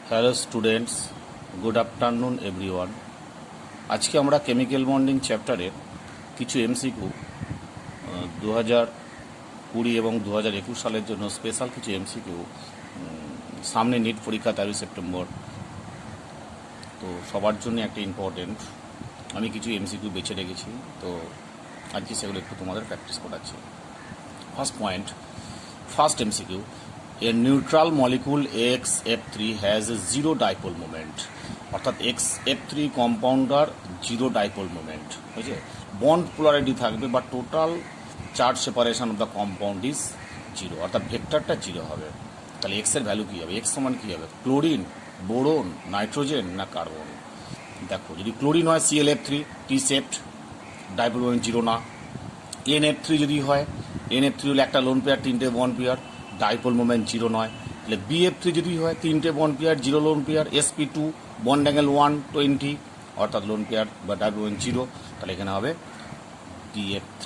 Hello students, good afternoon everyone. আজকে আমরা chemical bonding চ্যাপ্টারের কিছু এমসিকিউ 2020 এবং 2021 সালের জন্য স্পেশাল কিছু এমসিকিউ, সামনে নিট পরীক্ষা 13 সেপ্টেম্বর, তো সবার জন্য একটা ইম্পর্টেন্ট। আমি কিছু এমসিকিউ বেছে রেখেছি, তো আজকে সেগুলো একটু তোমাদের প্র্যাকটিস করাচ্ছি। First point, first MCQ, a neutral molecule XF3 has a zero dipole moment, অর্থাৎ XF3 compounder zero dipole moment হয়েছে, বন্ড পোলারিটি থাকবে বা total charge separation of the compound is zero, অর্থাৎ ভেক্টরটা জিরো হবে। তাহলে এক্সের ভ্যালু কী হবে? এক্স সমান কী হবে? ক্লোরিন, বোরন, নাইট্রোজেন না কার্বন? দেখো, যদি ক্লোরিন হয় ClF3 T shaped, dipole moment zero না। NF3 যদি হয়, NF3 হলে একটা লোন পেয়ার, তিনটে bond pair, dipole moment zero নয়। তাহলে BF3 যদি হয়, তিনটে bond pair, zero lone pair, sp2 bond angle 120, অর্থাৎ লোন পেয়ার বা ডাইপোল মোমেন্ট জিরো। তাহলে এখানে হবে BF3,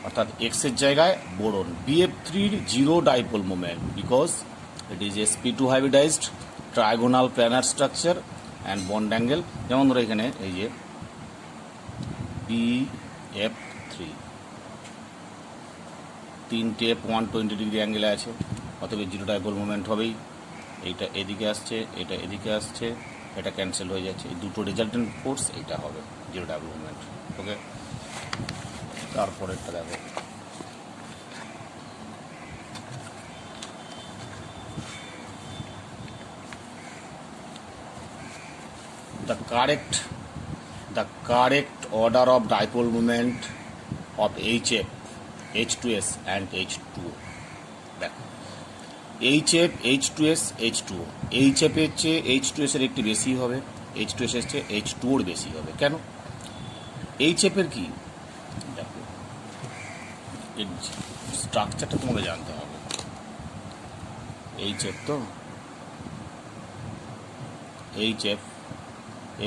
অর্থাৎ এক্সের জায়গায় বোরন। BF3-র zero dipole moment because it is sp2 hybridised trigonal planar structure and bond angle, যেমন ধরো এখানে এই যে BF3 তিনটে 120 ডিগ্রি অ্যাঙ্গেলে আছে, অতএব জিরো ডাইপোল মোমেন্ট হবেই। এইটা এদিকে আসছে, এটা এদিকে আসছে, এটা ক্যান্সেল হয়ে যাচ্ছে, এই দুটো রেজাল্টেন্ট ফোর্স এইটা হবে জিরো ডাইপোল মোমেন্ট। ওকে, তারপরেরটা দেখো, the correct order of dipole moment of HF, H2S and H2O. দেখো, HF, H2S, H2O, HF এর চেয়ে H2S এর একটি বেশি হবে, H2S এর চেয়ে H2O এর বেশি হবে। কেন? HF এর কি, দেখো এর স্ট্রাকচারটা তোমাকে জানতে হবে। HF তো HF,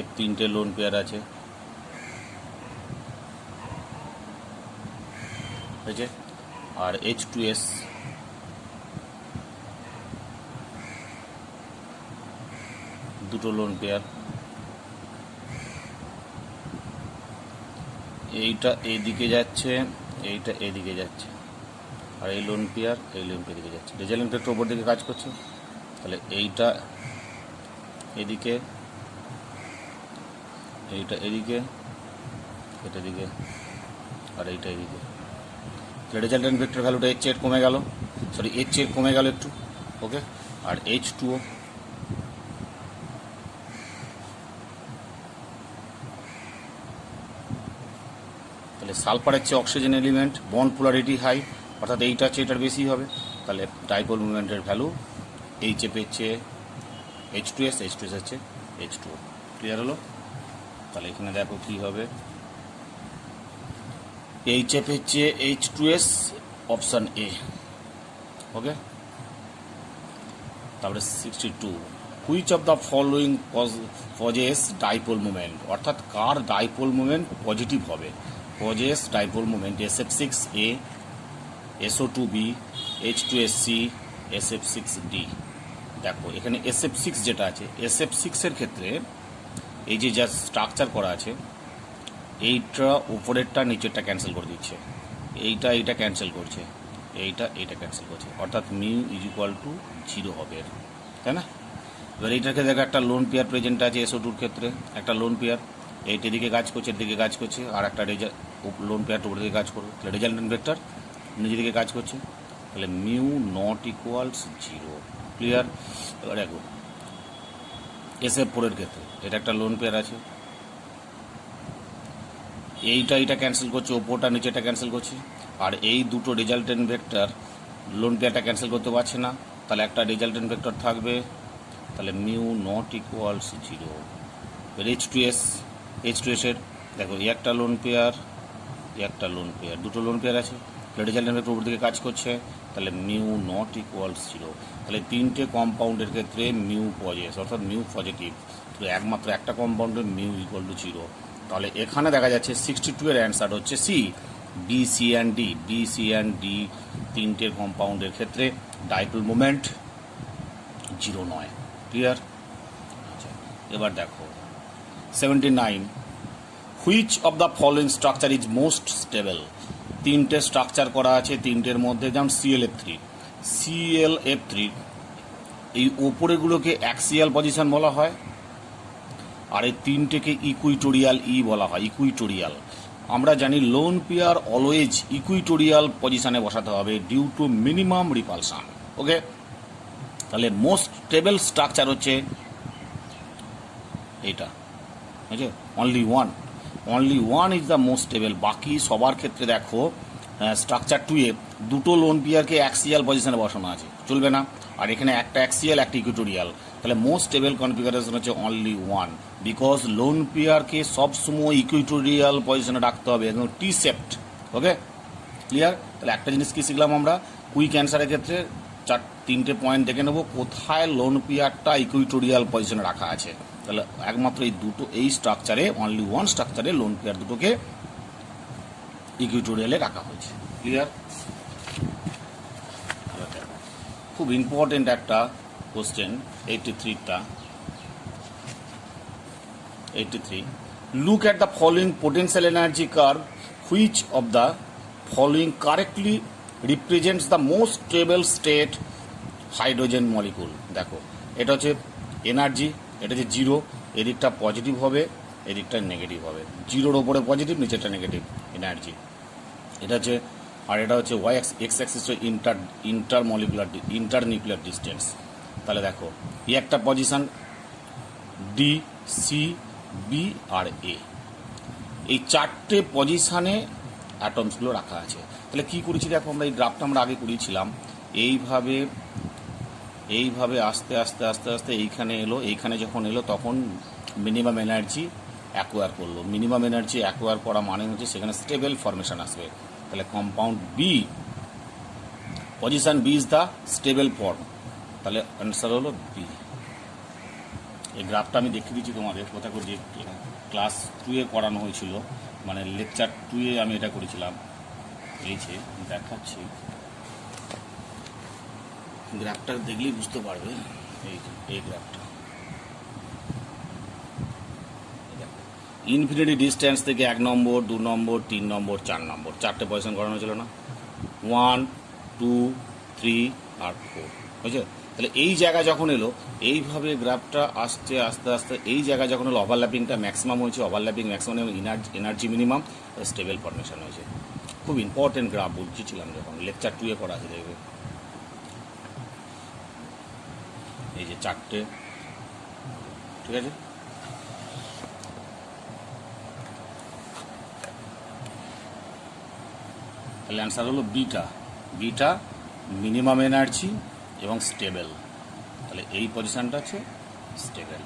F তিনটে লোন পেয়ার আছে, হয়েছে, আর H2S দুটো লোন পেয়ার, এইটা এইদিকে যাচ্ছে, এইটা এদিকে যাচ্ছে, আর এই লোন পেয়ার এই লোন পেয়ার দিকে যাচ্ছে, রেজাল্টেন্ট ভেক্টর ওপর দিকে কাজ করছে। তাহলে এইটা এদিকে, এইটা এদিকে, এটা দিকে, আর এইটা এদিকে। রেজাল্টেন্ট ভেক্টর ভ্যালুটা এর চেয়ে কমে গেল, সরি এর চেয়ে কমে গেল একটু। ওকে, আর H2O, তাহলে সালফারের চেয়ে oxygen element, bond polarity high, অর্থাৎ এইটা চেয়ে এটার বেশি হবে। তাহলে ডাইপোল মুভমেন্টের ভ্যালু HF এর চেয়ে H2S, H2S এর চেয়ে H2O। ক্লিয়ার হলো? তাহলে এখানে দেখো কী হবে, HF এর চেয়ে H2S, অপশান এ। ওকে, তারপরে 62, which of the following possess dipole movement, অর্থাৎ কার ডাইপোল মুভমেন্ট পজিটিভ হবে? Possess dipole movement SF6A, SO2B, H2SC, SF6D। দেখো এখানে SF6 যেটা আছে, SF6 এর ক্ষেত্রে এই যে যা স্ট্রাকচার করা আছে, এইটা উপরেরটা নিচেরটা ক্যান্সেল করে দিচ্ছে, এইটা ক্যান্সেল করছে, এইটা ক্যান্সেল করছে, অর্থাৎ mu is equal to zero হবে, তাই না? এবার এইটার ক্ষেত্রে দেখো একটা লোন পেয়ার প্রেজেন্ট আছে, SO2-র ক্ষেত্রে একটা লোন পেয়ার, এইটার দিকে কাজ করছে, এর দিকে কাজ করছে, আর একটা লোন পেয়ার উপর দিকে কাজ করবে, তাহলে রেজাল্টেন্ট ভেক্টর নিজের দিকে কাজ করছে, তাহলে mu not equals zero. Clear? এবার দেখো SF4-এর ক্ষেত্রে এটা একটা লোন পেয়ার আছে, এইটা ক্যান্সেল করছে, ওপরটা নিচেটা ক্যান্সেল করছে, আর এই দুটো রেজাল্টেন্ট ভেক্টর লোন পেয়ারটা ক্যান্সেল করতে পারছে না, তাহলে একটা রেজাল্টেন্ট ভেক্টর থাকবে, তাহলে মিউ নট ইকুয়ালস জিরো। H2S-এর দেখো একটা লোন পেয়ার, দুটো লোন পেয়ার আছে, রেজাল্টেন্ট ভেক্টর উপর দিকে কাজ করছে, তাহলে মিউ নট ইকুয়ালস জিরো। তাহলে তিনটে কম্পাউন্ডের ক্ষেত্রে মিউ পজেস, অর্থাৎ মিউ পজিটিভ, তো একমাত্র একটা কম্পাউন্ডের মিউ ইকুয়াল টু জিরো। তাহলে এখানে দেখা যাচ্ছে 62-এর অ্যান্সার হচ্ছে C, B, C and D তিনটে কম্পাউন্ডের ক্ষেত্রে ডাইপোল মোমেন্ট জিরো নয়। ক্লিয়ার? এবার দেখো 79, which of the following structure is most stable. তিনটে স্ট্রাকচার করা আছে, তিনটের মধ্যে যেমন ClF3 এই ওপরেগুলোকে অ্যাক্সিয়াল পজিশন বলা হয়, আর এই তিনটেকে ইকুইটোরিয়াল বলা হয়, ইকুইটোরিয়াল। আমরা জানি লোন পেয়ার অলওয়েজ ইকুইটোরিয়াল পজিশনে বসাতে হবে ডিউ টু মিনিমাম রিপালশন। ওকে, তাহলে মোস্ট স্টেবল স্ট্রাকচার হচ্ছে এটা, বুঝছো, only one is the most stable. বাকি সবার ক্ষেত্রে দেখো স্ট্রাকচার 2 এ দুটো লোন পেয়ারকে অ্যাক্সিয়াল পজিশনে বসানো আছে, চলবে না। আর এখানে একটা অ্যাক্সিয়াল একটা ইকুইটোরিয়াল, তাহলে মোস্ট স্টেবল কনফিগারেশন হচ্ছে অনলি ওয়ান, বিকজ লোন পেয়ারকে সবসময় ইকুইটোরিয়াল পজিশনে রাখতে হবে, একদম টি শেপড। ওকে, ক্লিয়ার? তাহলে একটা জিনিস কি শিখলাম আমরা, কুইক অ্যান্সারের ক্ষেত্রে তিনটে পয়েন্ট দেখে নেবো কোথায় লোন পেয়ারটা ইকুইটোরিয়াল পজিশনে রাখা আছে। তাহলে একমাত্র এই দুটো, এই স্ট্রাকচারে অনলি ওয়ান স্ট্রাকচারে লোন পেয়ার দুটোকে ইকুইটোরিয়ালে রাখা হয়েছে। ক্লিয়ার? খুব ইম্পর্টেন্ট একটা question 83 look at the following potential energy curve, which of the following correctly represents the most stable state hydrogen molecule. দেখো এটা হচ্ছে এনার্জি, এটা হচ্ছে 0, এদিকটা পজিটিভ হবে, এদিকটা নেগেটিভ হবে, 0-র ওপরে পজিটিভ, নিচেটা নেগেটিভ এনার্জি। এটা হচ্ছে, আর এটা হচ্ছে এক্স অ্যাক্সিস ইন্টারনিউক্লিয়ার ডিস্টেন্স। তাহলে দেখো এই একটা পজিশন ডি, সি, বি আর এ, এই চারটে পজিশনে অ্যাটমসগুলো রাখা আছে। তাহলে কি করেছি দেখো, আমরা এই গ্রাফটা আমরা আগে করিয়েছিলাম, এইভাবে আস্তে আস্তে আস্তে আস্তে এইখানে এলো, এইখানে যখন এলো তখন মিনিমাম এনার্জি অ্যাকোয়ার করলো। মিনিমাম এনার্জি অ্যাকোয়ার করা মানে হচ্ছে সেখানে স্টেবল ফরমেশন আসবে। তাহলে compound B, position B is the stable form, তাহলে অ্যান্সার হলো বি। এই গ্রাফটা আমি দেখিয়ে দিচ্ছি তোমাদের, কোথা করে ক্লাস 2 এ করানো হয়েছিল, মানে লেকচার 2 এ আমি এটা করেছিলাম। এই যে দেখাচ্ছি, গ্রাফটা দেখলেই বুঝতে পারবে। এই গ্রাফটা ইনফিনিটি ডিস্টেন্স থেকে 1 নম্বর, 2 নম্বর, 3 নম্বর, 4 নম্বর, চারটে পজিশন করানো ছিল না, 1, 2, 3 আর 4, বুঝছো? তাহলে এই জায়গা যখন এলো, এইভাবে গ্রাফটা আসতে আস্তে আস্তে এই জায়গা যখন হলো, ওভারল্যাপিংটা ম্যাক্সিমাম হয়েছে, ওভারল্যাপিং ম্যাক্সিমাম এবং এনার্জি মিনিমাম, স্টেবল ফরমেশন হয়েছে। খুব ইম্পর্টেন্ট গ্রাফ বুঝছিলাম যখন লেকচার 2 এ করা আছে, দেখবে এই যে চারটে, ঠিক আছে? তাহলে অ্যান্সার হলো বিটা মিনিমাম এনার্জি এবং স্টেবল। তাহলে এই পজিশনটা হচ্ছে স্টেবল।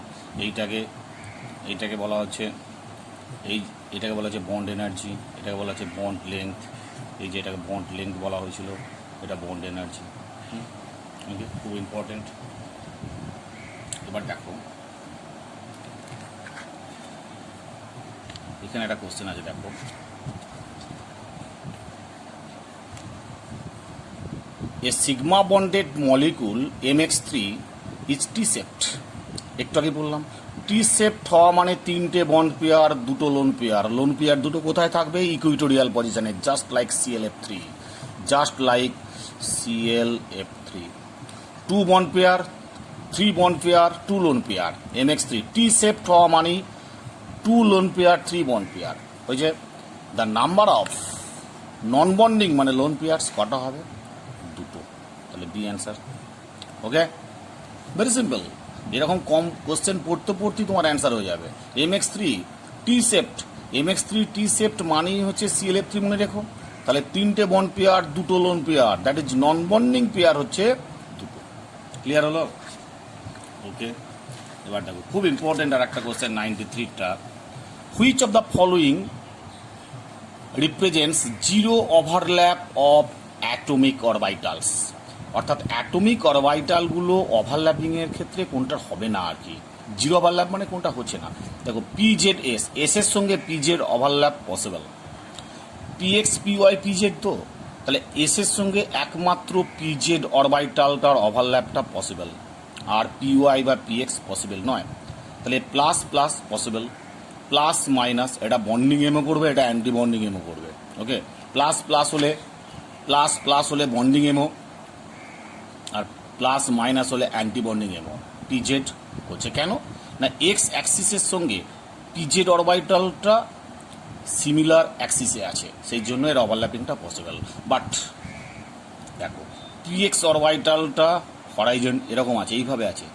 এইটাকে বলা হচ্ছে এটাকে বলা হচ্ছে বন্ড এনার্জি, এটাকে বলা হচ্ছে বন্ড লেন্থ। এই যে এটাকে বন্ড লেন্থ বলা হয়েছিল, এটা বন্ড এনার্জি। ওকে, খুব ইম্পর্টেন্ট। এবার দেখো এখানে একটা কোশ্চেন আছে, দেখো a sigma bonded molecule MX3 is T shaped. একটু আগে বললাম টি শেপড হওয়া মানে তিনটে বন্ড পেয়ার, দুটো লোন পেয়ার দুটো কোথায় থাকবে? ইকুইটোরিয়াল পজিশনে, just like ClF3। 2 bond pair, 3 bond pair, 2 lone pair, MX3 T shaped হওয়া মানে 2 লোন পেয়ার, 3 বন্ড পেয়ার হয়েছে। The number of non bonding মানে লোন পেয়ার্স কটা হবে? 2। তাহলে B answer. Okay, very simple. এরকম কম কোশ্চেন পড়তেই তোমার অ্যান্সার হয়ে যাবে। MX3 টি শেপড মানেই হচ্ছে ClF3, মনে রেখো। তাহলে 3টে বন্ড পেয়ার, 2টো lone pair, that is non bonding pair হচ্ছে 2। ক্লিয়ার হলো? ওকে, এবার দেখো খুব ইম্পর্টেন্ট আর একটা কোশ্চেন 93টা, which of the following represents zero overlap of atomic orbitals. অর্থাৎ অ্যাটমিক অরবাইটালগুলো ওভারল্যাপিংয়ের ক্ষেত্রে কোনটা হবে না আর কি, জিরো ওভারল্যাপ মানে কোনটা হচ্ছে না। দেখো PZ এস এর সঙ্গে PZ overlap possible, PX PY PZ, তো তাহলে এস এর সঙ্গে একমাত্র PZ অরবাইটালটার ওভারল্যাপটা পসিবল, আর PY বা PX পসিবল নয়। তাহলে plus plus possible, plus minus এটা বন্ডিং এমও করবে, এটা অ্যান্টি বন্ডিং এমও করবে। ওকে, প্লাস প্লাস হলে বন্ডিং এমও, আর প্লাস মাইনাস হলে অ্যান্টি বন্ডিং এমও। পিজেড হচ্ছে কেন না এক্স অ্যাক্সিসের সঙ্গে পিজেড অরবিটালটা সিমিলার অ্যাক্সিসে আছে, সেই জন্য এর ওভারল্যাপিংটা পসিবল। বাট দেখো পিএক্স অরবিটালটা হরাইজন এরকম আছে, এইভাবে আছে,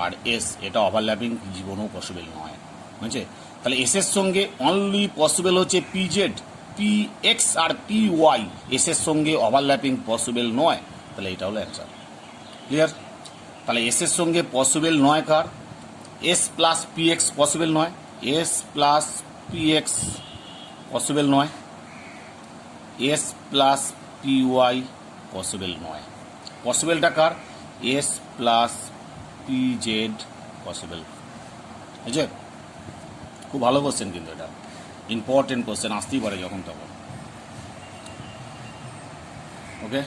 আর এস এটা ওভারল্যাপিং জীবনেও পসিবল নয়, বুঝছে? তাহলে এস এর সঙ্গে অনলি পসিবল হচ্ছে পিজেড, পি এক্স আর পি ওয়াই, এস এর সঙ্গে ওভারল্যাপিং পসিবল নয়। তাহলে এটা হলো অ্যান্সার। ক্লিয়ার? তাহলে এস এর সঙ্গে পসিবল নয় কার? S plus P X possible নয়, S plus P X possible নয়, S plus P Y possible নয়। পসিবলটা কার? S plus P Z possible. বুঝছে? খুব ভালো কোশ্চেন, কিন্তু এটা ইম্পর্টেন্ট কোশ্চেন, আসতেই পারে যখন তখন। ওকে,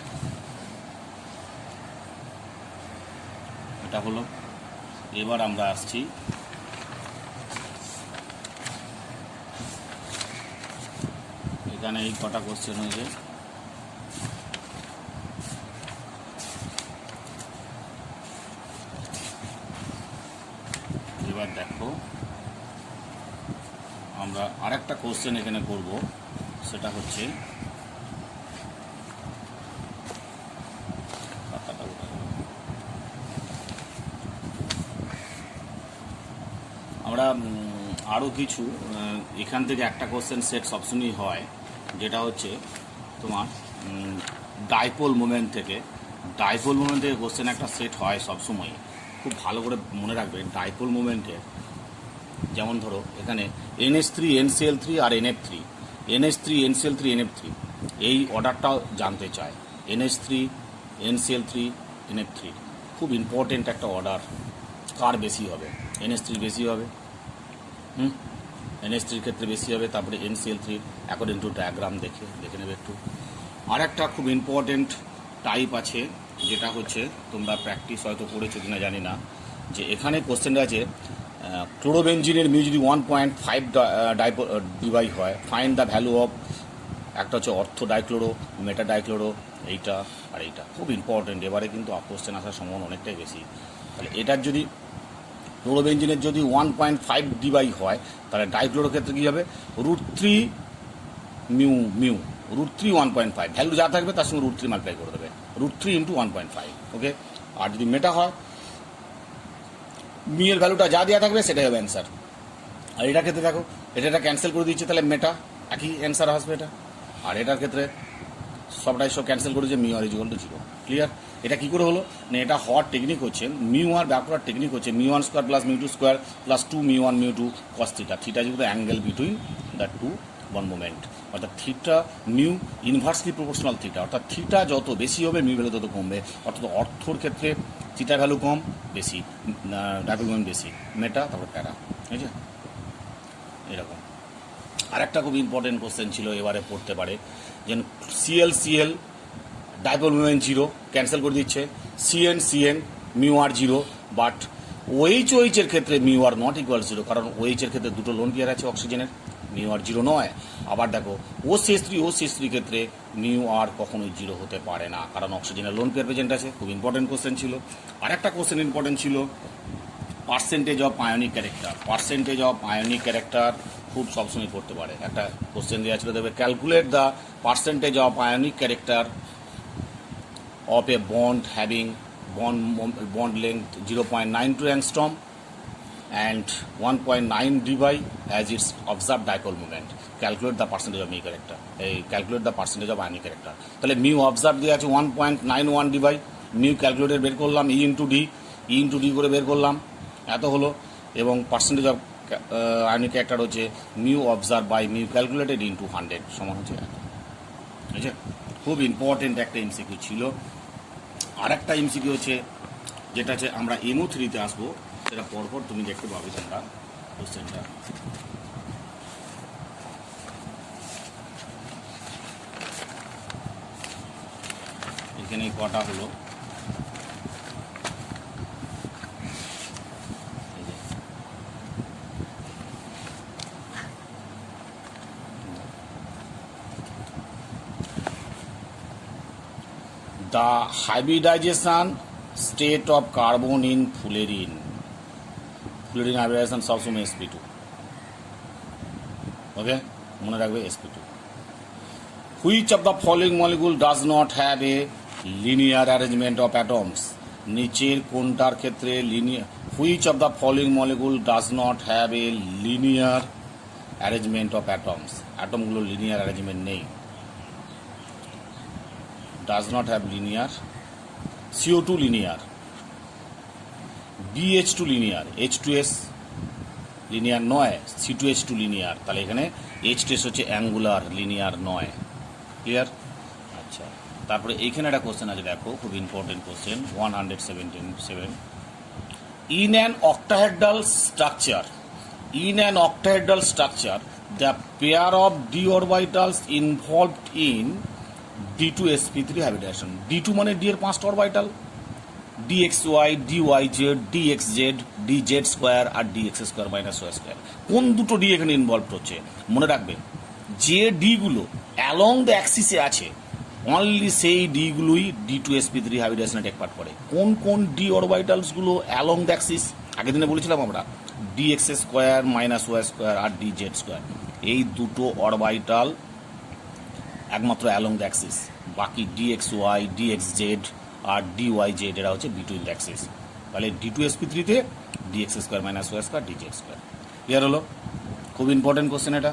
এটা হলো। এবার আমরা আসছি এখানে এই কটা কোশ্চেন হয়েছে। এবার দেখো আমরা আরেকটা কোশ্চেন এখানে করব, সেটা হচ্ছে আমরা আরও কিছু এখান থেকে একটা কোশ্চেন সেট সবসময়ই হয়, যেটা হচ্ছে তোমার ডাইপোল মোমেন্ট থেকে। ডাইপোল মোমেন্ট থেকে কোশ্চেন একটা সেট হয় সবসময়, খুব ভালো করে মনে রাখবে। ডাইপোল মোমেন্টে যেমন ধরো এখানে NH3 NCl3 আর NF3, NH3 NCl3 NF3, এই অর্ডারটাও জানতে চায়। NH3 NCl3 NF3 খুব ইম্পর্টেন্ট একটা অর্ডার। কার বেশি হবে? NH3 বেশি হবে, NH3 ক্ষেত্রে বেশি হবে, তারপরে NCl3 অ্যাকর্ডিং টু ডায়াগ্রাম দেখে নেবে একটু। আর একটা খুব ইম্পর্টেন্ট টাইপ আছে, যেটা হচ্ছে তোমরা প্র্যাকটিস হয়তো করেছো কিনা জানি না, যে এখানে কোশ্চেনটা আছে ক্লোরোবেনজিনের মিউ যদি 1.5 ডিভাই হয়, ফাইন্ড দ্য ভ্যালু অফ, একটা হচ্ছে অর্থো ডাইক্লোরো, মেটা ডাইক্লোরো, এইটা আর এইটা খুব ইম্পর্টেন্ট। এবারে কিন্তু কোশ্চেন আসার সম্ভাবনা অনেকটাই বেশি। তাহলে এটার যদি ক্লোরোবেনজিনের যদি 1.5 ডিভাই হয়, তাহলে ডাইক্লোরোর ক্ষেত্রে কী হবে? √3 মিউ √3 1.5, ভ্যালু যা থাকবে তার সঙ্গে √3 মাল্টিপ্লাই করে দেবে, √3 × 1.5। ওকে, আর যদি মেটা হয়, মিউর ভ্যালুটা যা দেওয়া থাকবে সেটাই হবে অ্যান্সার। আর এটার ক্ষেত্রে দেখো এটা ক্যান্সেল করে দিচ্ছে, তাহলে মেটা একই অ্যান্সার আসবে এটা। আর এটার ক্ষেত্রে সবটাই সব ক্যান্সেল করে যে মিউ আর ইকুয়াল টু 0। ক্লিয়ার? এটা কী করে হলো না, এটা হওয়ার টেকনিক হচ্ছে মিউ আর ব্যাক করার টেকনিক হচ্ছে μ1² + μ2² + 2 μ1 μ2 cos থিটা। থিটা যেহেতু angle between the two one moment, অর্থাৎ theta mu inversely proportional theta, অর্থাৎ থিটা যত বেশি হবে মিউ ভ্যালু তত কমবে। অর্থাৎ অর্থর ক্ষেত্রে থিটা ভ্যালু কম, বেশি ডাইপোল মোমেন্ট বেশি, মেটা তারপর প্যারা। ঠিক আছে, এরকম। আর একটা খুব ইম্পর্টেন্ট কোশ্চেন ছিল, এবারে পড়তে পারে, যে CL ডাইপোল মোমেন্ট 0 ক্যান্সেল করে দিচ্ছে, CN মিউ আর 0, বাট OH এর ক্ষেত্রে মিউ আর নট ইকুয়াল 0, কারণ OH এর ক্ষেত্রে দুটো লোন পেয়ার আছে অক্সিজেনের, মিউ আর 0 নয়। আবার দেখো OCH3 ক্ষেত্রে মিউ আর কখনোই 0 হতে পারে না, কারণ অক্সিজেনের লোন পেয়ার প্রেজেন্ট আছে। খুব ইম্পর্টেন্ট কোশ্চেন ছিল। আর একটা কোশ্চেন ইম্পর্টেন্ট ছিল, percentage of ionic character. Percentage of ionic character খুব সবসময় পড়তে পারে। একটা কোশ্চেন দেওয়া ছিল, দেবে calculate the percentage of ionic character of a bond having bond length 0.92 angstrom and 1.9 dBi as its observed dipole moment. Calculate the percentage of mu character. Calculate the percentage of ionic character. তাহলে mu observed দেওয়া আছে 1.91 dBi, mu calculated বের করলাম E × D করে বের করলাম, এত হলো। এবং পার্সেন্টেজ অফ আয়নিক ক্যারেক্টার হচ্ছে mu observed by mu calculated into 100 সমান হচ্ছে এত। ঠিক আছে, খুব ইম্পর্টেন্ট একটা MCQ ছিল। আর একটা MCQ হচ্ছে, যেটা হচ্ছে আমরা MO3-তে আসবো, সেটা পরপর তুমি দেখতে পাবে তোমরা কোশ্চেনটা। এখানে কটা হলো, the hybridisation state of carbon in fullerene hybridisation সবসময় sp2, ওকে, মনে রাখবে sp2. Which of the following molecule does not have a linear arrangement of atoms, নিচের কোনটার ক্ষেত্রে linear, which of the following molecule does not have a linear arrangement of atoms, অ্যাটমগুলো linear arrangement নেই, does not have linear, CO2 linear, BH2 linear, H2S linear নয়, C2H2 linear, তাহলে এখানে H2S হচ্ছে angular, linear নয়, clear? আচ্ছা, তারপরে এইখানে একটা কোশ্চেন আছে, দেখো খুব important question 177. In an octahedral structure the pair of d orbitals involved in d2sp3 hybridization. d2 মানে d এর 5টা orbital, dxy, dyz, dxz, dz square আর dx square minus y square, কোন দুটো ডি এখানে ইনভলভ হচ্ছে? মনে রাখবে যে ডিগুলো অ্যালং দ্য অ্যাক্সিসে আছে অনলি সেই ডিগুলোই d2sp3 হাইব্রিডাইজেশনে টেক পার্ট করে। কোন কোন ডি অরবিটালসগুলো অ্যালং দ্য অ্যাক্সিস? আগের দিনে বলেছিলাম আমরা dx square minus y square আর dz স্কোয়ার, এই দুটো অরবিটাল একমাত্র অ্যালং দ্য অ্যাক্সিস, বাকি dxy, dxz আর dyz এরা হচ্ছে বিটুইন দ্য অ্যাক্সিস। তাহলে d2sp3-তে dx square minus y square dz square, clear হলো? খুব ইম্পর্টেন্ট কোশ্চেন এটা।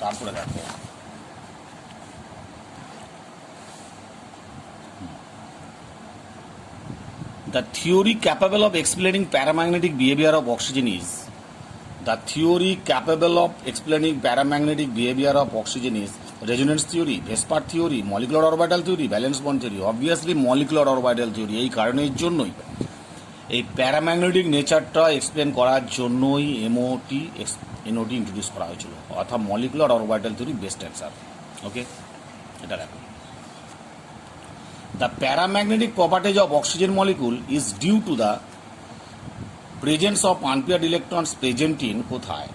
তারপরে দেখো the theory capable of explaining paramagnetic behavior of oxygen is resonance theory, Vespert theory, molecular orbital theory, valence bond theory. Obviously molecular orbital theory, এই কারণের জন্যই এই paramagnetic নেচারটা explain করার জন্যই এনওটি ইন্ট্রোডিউস করা হয়েছিল, অর্থাৎ molecular orbital theory best answer, okay? এটা দেখো, the paramagnetic properties of oxygen molecule is due to the presence of unpaired electrons present in কোথায়?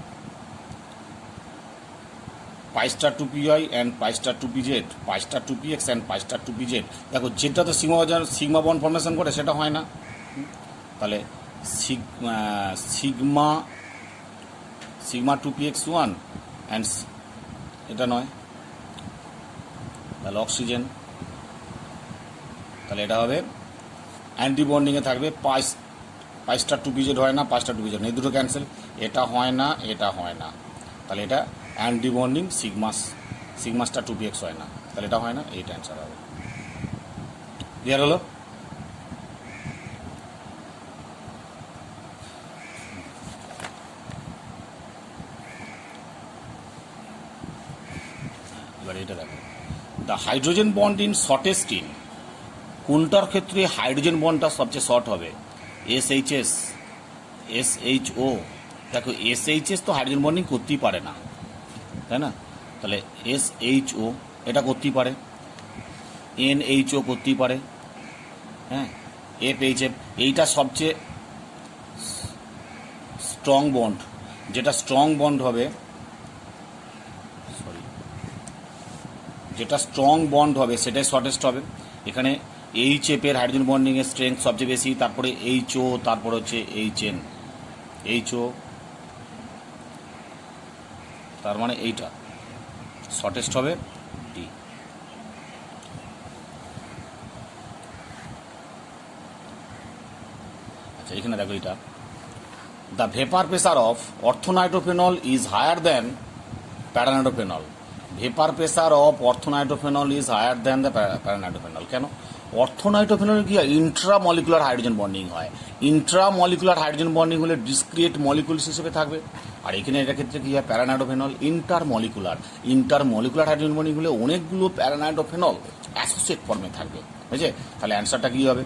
pi star 2pi and pi star 2pz, pi star 2px and pi star 2pz. দেখো যেটা তো sigma bond formation করে সেটা হয় না, তাহলে sigma 2px1 and এটা নয়, তাহলে অক্সিজেন, তাহলে এটা হবে অ্যান্টি বন্ডিংয়ে থাকবে, pi star 2pz হয় না, pi star 2pz, এই দুটো ক্যান্সেল, এটা হয় না, এটা হয় না, তাহলে এটা anti bonding sigma star 2px হয় না, তাহলে এটা হয় না, এইটা অ্যান্সার হবে, ক্লিয়ার হলো? এবার এটা দেখো, the hydrogen bond in shortest in, কোনটার ক্ষেত্রে হাইড্রোজেন বন্ডটা সবচেয়ে শর্ট হবে? SHS, SHO, দেখো SHS তো হাইড্রোজেন বন্ডিং করতেই পারে না, তাই না? তাহলে SHO এটা করতেই পারে, NHO করতেই পারে, হ্যাঁ, FHF, এইটা সবচেয়ে স্ট্রং বন্ড, যেটা স্ট্রং বন্ড হবে, সেটাই শর্টেস্ট হবে। এখানে HF এর হাইড্রোজেন বন্ডিংয়ের স্ট্রেংথ সবচেয়ে বেশি, তারপরে HO, তারপর হচ্ছে HN, HO, তার মানে এইটা শর্টেস্ট হবে D। আচ্ছা, এখানে দেখো এটা, the vapour pressure of orthonitrophenol is higher than paranitrophenol, vapour pressure of orthonitrophenol is higher than the paranitrophenol. কেন? অর্থোনাইট্রোফেনল কি হয়? ইন্ট্রামলিকুলার হাইড্রোজেন বন্ডিং হয়, ইন্ট্রামলিকুলার হাইড্রোজেন বন্ডিং হলে ডিসক্রিয়েট মলিকুলস হিসেবে থাকবে, আর এখানে এটার ক্ষেত্রে কি হয়? প্যারানাইট্রোফেনল ইন্টারমলিকুলার হাইড্রোজেন বন্ডিং হলে অনেকগুলো প্যারানাইট্রোফেনল অ্যাসোসিয়েট ফর্মে থাকবে, বুঝছে? তাহলে অ্যান্সারটা কী হবে?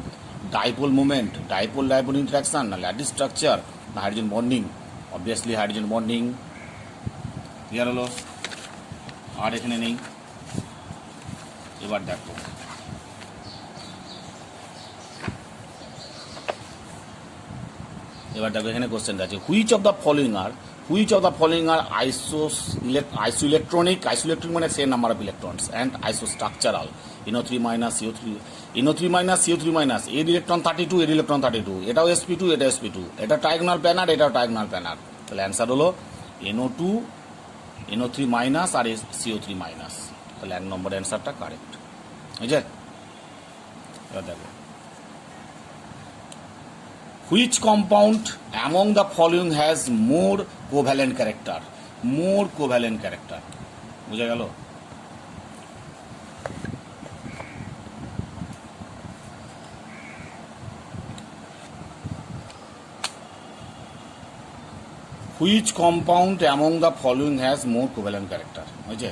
ডাইপোল মুভমেন্ট, ডাইপোল ইন্টারাকশন, না ল্যাটিস স্ট্রাকচার, না hydrogen bonding? Obviously hydrogen bonding, clear হলো? আর এখানে নেই। এবার দেখো, এবার দেখো এখানে কোশ্চেনটা আছে which of the following are isoelectronic মানে same number of electrons and isostructural NO3 minus CO3 minus এর ইলেকট্রন 32 এর ইলেকট্রন 32 এটাও sp2 এটা sp2 এটা ট্রায়াগোনাল প্ল্যানার এটাও ট্রায়াগোনাল প্ল্যানার তাহলে অ্যান্সার হলো NO2 NO3 মাইনাস আর CO3 মাইনাস তাহলে 1 নম্বর অ্যান্সারটা কারেক্ট বুঝলে এবার দেখো which compound among the following has more covalent character বুঝা গেল which compound among the following has more covalent character বুঝছে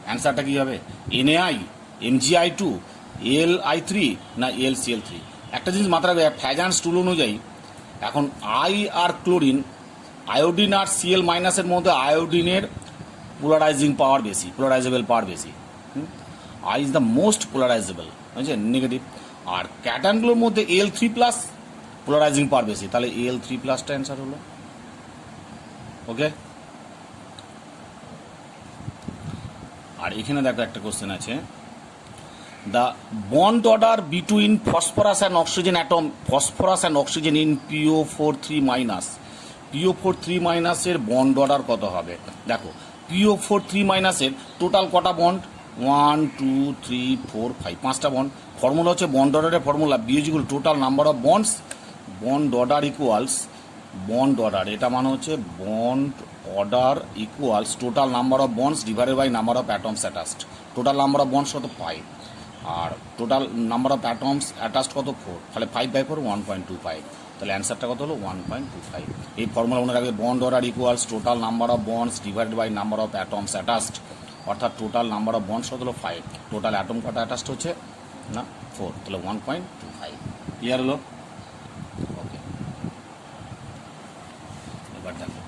অ্যান্সারটা কি হবে NaI MgI2 Li3 না LCl3 একটা জিনিস মাথায় রাখবে ফ্যাজান্স টুল অনুযায়ী এখন আই আর ক্লোরিন আয়োডিন আর Cl মাইনাসের মধ্যে আয়োডিনের পোলারাইজেবল পাওয়ার বেশি I is the most polarisable বুঝছেন নেগেটিভ আর ক্যাটানগুলোর মধ্যে Al3 প্লাস পোলারাইজিং পাওয়ার বেশি তাহলে Al3 প্লাসটা অ্যান্সার হলো ওকে আর এখানে দেখো একটা কোশ্চেন আছে the bond order between phosphorus and oxygen in PO4 3 এর বন্ড অর্ডার কত হবে দেখো PO4 3 এর টোটাল কটা বন্ড 1 2 3 4 5 পাঁচটা বন্ড ফর্মুলা হচ্ছে বন্ড অর্ডারের formula B equal total number of bonds bond order equals bond order এটা মানে হচ্ছে bond order equals total number of bonds divided by number of atoms attached total number of bonds কত 5 আর total number of atoms attached কত 4 তাহলে 5/4 1.25 তাহলে অ্যান্সারটা কত হলো 1.25 এই ফর্মুলা মনে রাখবে bond order equals total number of bonds divided by number of atoms attached অর্থাৎ টোটাল নাম্বার অফ বন্ডস কত হলো 5 টোটাল অ্যাটম কটা অ্যাটাচড হচ্ছে না 4 তাহলে 1.25 ক্লিয়ার হলো ওকে এবার দেখো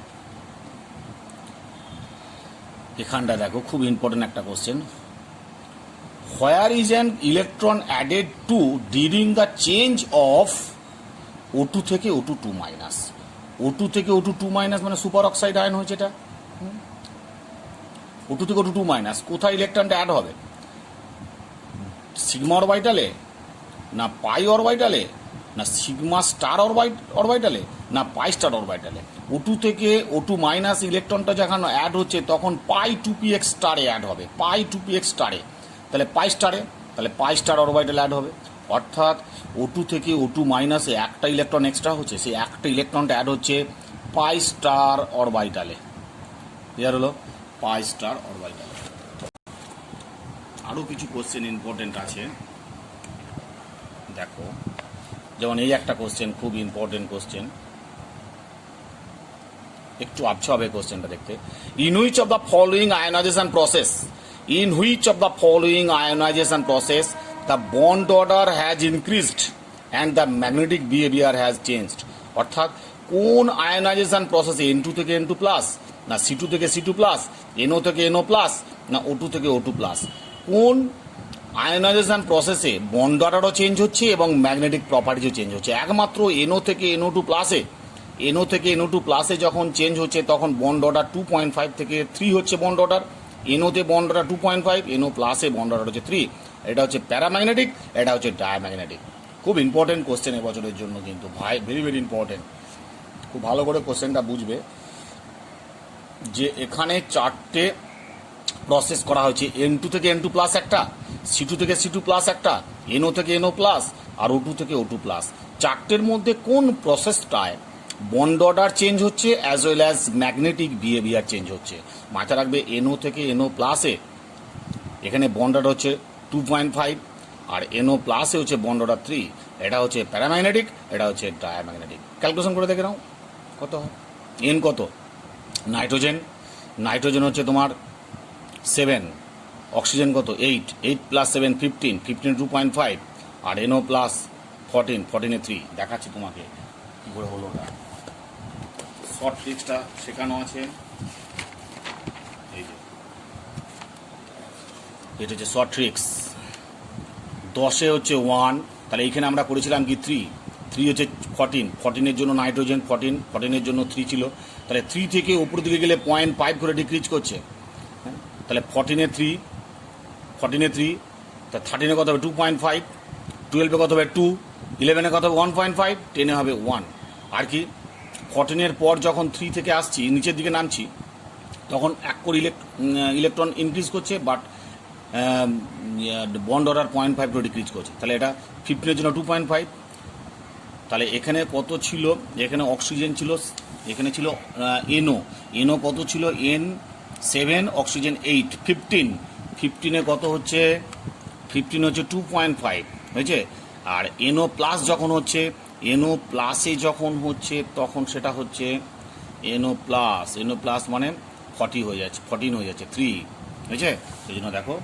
এখানটা দেখো খুব ইম্পর্টেন্ট একটা question where is an electron added to during the change of O2 থেকে O2 2 মাইনাস O2 থেকে O2 2 মাইনাস মানে সুপার অক্সাইড আয়ন হয়েছে এটা O2 থেকে O2 2 মাইনাস কোথায় ইলেকট্রনটা অ্যাড হবে সিগমা অরবিটালে না পাই অরবিটালে না সিগমা স্টার অরবিটালে না পাই স্টার অরবিটালে O2 থেকে O2 মাইনাস ইলেকট্রনটা যখন অ্যাড হচ্ছে তখন পাই 2px স্টারে অ্যাড হবে পাই 2px স্টারে তাহলে পাই স্টার অরবিটাল অ্যাড হবে অর্থাৎ O2 থেকে O2 মাইনাসে একটা ইলেকট্রন এক্সট্রা হচ্ছে সেই একটা ইলেকট্রনটা অ্যাড হচ্ছে পাই স্টার অরবিটালে ক্লিয়ার হলো পাই স্টার অরবিটালে আরও কিছু কোশ্চেন ইম্পর্টেন্ট আছে দেখো যেমন এই একটা কোশ্চেন খুব ইম্পর্টেন্ট কোশ্চেন একটু আচ্ছা হবে কোশ্চেনটা দেখতে in which of the following ionisation process the bond order has increased and the magnetic behavior has changed অর্থাৎ কোন আয়োনাইজেশন প্রসেসে N2 থেকে N2 প্লাস না C2 থেকে C2 প্লাস NO থেকে NO প্লাস না O2 থেকে O2 প্লাস কোন আয়োনাইজেশন প্রসেসে বন্ড অর্ডারও চেঞ্জ হচ্ছে এবং ম্যাগনেটিক প্রপার্টিও চেঞ্জ হচ্ছে একমাত্র NO থেকে NO2 প্লাসে NO থেকে NO2 প্লাসে যখন চেঞ্জ হচ্ছে তখন বন্ড অর্ডার 2.5 থেকে 3 হচ্ছে বন্ড অর্ডার NOতে বন্ড অর্ডার 2.5 NO প্লাসে বন্ড অর্ডার হচ্ছে 3 এটা হচ্ছে প্যারাম্যাগনেটিক এটা হচ্ছে ডায়াম্যাগনেটিক খুব ইম্পর্টেন্ট কোশ্চেন এবছরের জন্য কিন্তু ভাই ভেরি ভেরি ইম্পর্টেন্ট খুব ভালো করে কোশ্চেনটা বুঝবে যে এখানে চারটে প্রসেস করা হয়েছে N2 থেকে N2 প্লাস একটা C2 থেকে C2 প্লাস একটা NO থেকে NO প্লাস আর O2 থেকে O2 প্লাস চারটের মধ্যে কোন প্রসেসটায় বন্ড অর্ডার চেঞ্জ হচ্ছে as well as magnetic behaviour change হচ্ছে মাথা রাখবে NO থেকে NO প্লাসে এখানে বন্ড অর্ডার হচ্ছে 2.5 আর NO প্লাসে হচ্ছে বন্ড অর্ডার 3 এটা হচ্ছে প্যারাম্যাগনেটিক এটা হচ্ছে ডায়াম্যাগনেটিক ক্যালকুলেশন করে দেখে নাও কত হয় N কত নাইট্রোজেন হচ্ছে তোমার 7 অক্সিজেন কত 8 প্লাস 7 15 2.5 আর NO প্লাস 14 এ 3 দেখাচ্ছি তোমাকে কী করে হলো ওটা শর্ট ট্রিক্সটা শেখানো আছে এই যে এটা হচ্ছে শর্ট ট্রিক্স 10 হচ্ছে 1 তাহলে এইখানে আমরা করেছিলাম কি 3 3 হচ্ছে 14 জন্য নাইট্রোজেন 14 জন্য 3 ছিল, তাহলে 3 থেকে উপর দিকে গেলে 0.5 করে ডিক্রিজ করছে, হ্যাঁ, তাহলে 14 3, তা 13 কত হবে 2.5, 12 কত হবে 2, 11 কত হবে 1.5, 10 হবে 1। আর কি 14 পর যখন 3 থেকে আসছি নিচের দিকে নামছি তখন এক করে ইলেকট্রন ইনক্রিজ করছে, বাট বন্ড অর্ডার 0.5 করে ডিক্রিজ করছে, তাহলে এটা 15 জন্য 2.5। তাহলে এখানে কত ছিল, এখানে অক্সিজেন ছিল, এখানে ছিল এনও কত ছিল, N7, অক্সিজেন 8, 15 কত হচ্ছে 15 হচ্ছে 2.5 হয়েছে। আর এনও প্লাস যখন হচ্ছে, এনও প্লাসে যখন হচ্ছে তখন সেটা হচ্ছে এনও প্লাস মানে 14 হয়ে যাচ্ছে 3 হয়েছে, সেই জন্য দেখো